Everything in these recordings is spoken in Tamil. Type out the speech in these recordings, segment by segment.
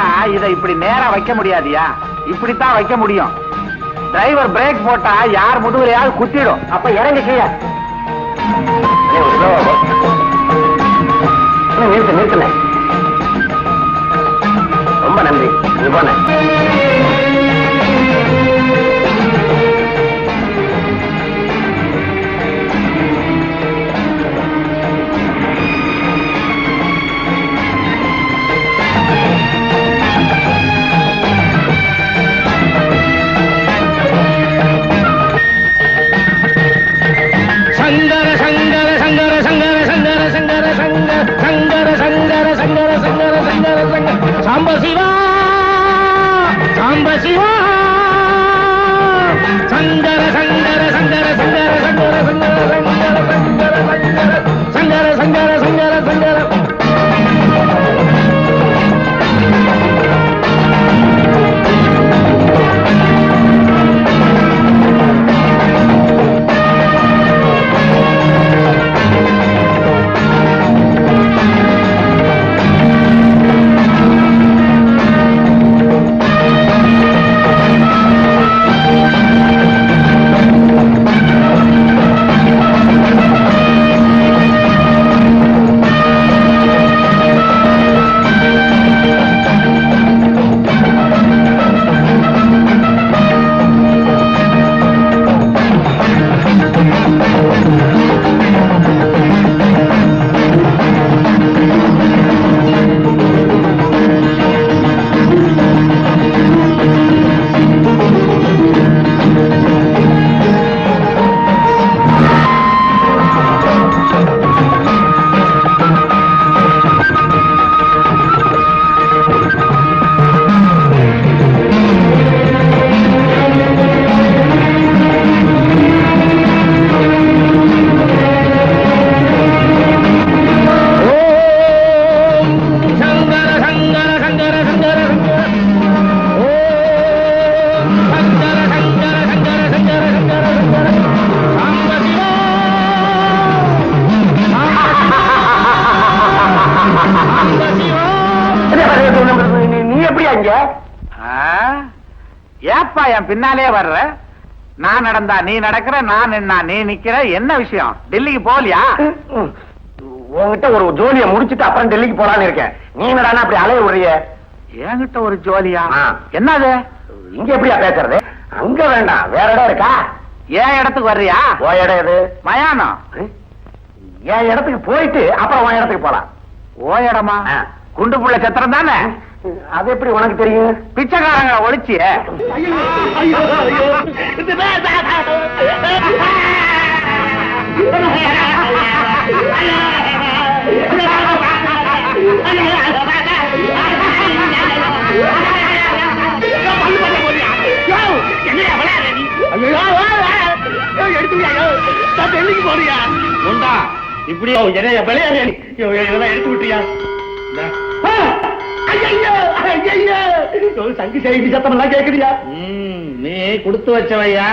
ஆனா இதை இப்படி நேரா வைக்க முடியாதியா? இப்படித்தான் வைக்க முடியும். டிரைவர் பிரேக் போட்டா யார் முதுகுலையாவது குத்திடும். அப்ப இறங்கி கீழே நிறுத்து. ரொம்ப நன்றி. நீ போன சாம்பசிவா சாம்பசிவா சங்கர சங்கர சங்கர சங்கர சங்கர சங்கர சங்கர சங்கர சங்கர சங்கர ஏப்பா என் பின்னாலே வர்ற? நான் நடந்தா நீ நடக்கிற, நான் நின்னா நீ நிக்கிற. என்ன விஷயம்? டெல்லிக்கு போகலையா? உங்ககிட்ட ஒரு ஜோலிய முடிச்சுட்டு அப்புறம் டெல்லிக்கு போலான்னு இருக்கேன். நீ என்னடா அப்படி அலைய விடுறிய? என்கிட்ட ஒரு ஜோலியா? என்னது? இங்க எப்படியா பேசுறது? அங்க வேண்டாம், வேற இடம் இருக்கா? என் இடத்துக்கு வர்றியா? ஓ இடம் எது? மயானம். என் இடத்துக்கு போயிட்டு அப்புறம் உன் இடத்துக்கு போலாம். ஓ இடமா? குண்டு புள்ள சத்திரம் தானே? அது எப்படி உனக்கு தெரியும்? பிச்சைக்காரங்க ஒழிச்சு டெல்லிக்கு போறியா? உண்டா இப்படி எடுத்து விட்டியா? சங்கு செய்தி சத்தம் எல்லாம் கேக்குறியா? நீ கொடுத்து வச்சவையா?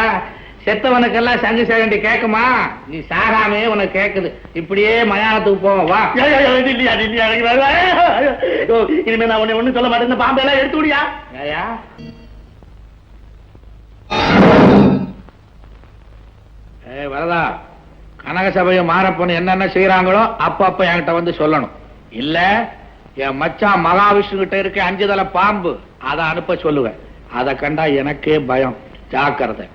செத்தவனுக்கெல்லாம் சங்கு செய்தி கேக்குமா? நீ சாகாமே உனக்கு கேக்குது. இப்படியே மயானத்துக்கு போவோம் வா. இனிமே நான் ஒண்ணு சொல்ல மாட்டேன். பாம்பை எல்லாம் எடுத்து விடியா? வரதா, கனக சபையும் மாறப்பன்னு என்னென்ன செய்யறாங்களோ அப்ப என்கிட்ட வந்து சொல்லணும். இல்ல என் மச்சான் மகாவிஷ்ணு கிட்ட இருக்க 5 தலை பாம்பு, அதை அனுப்ப சொல்லுவேன். அதை கண்டா எனக்கே பயம். ஜாக்கிரதை.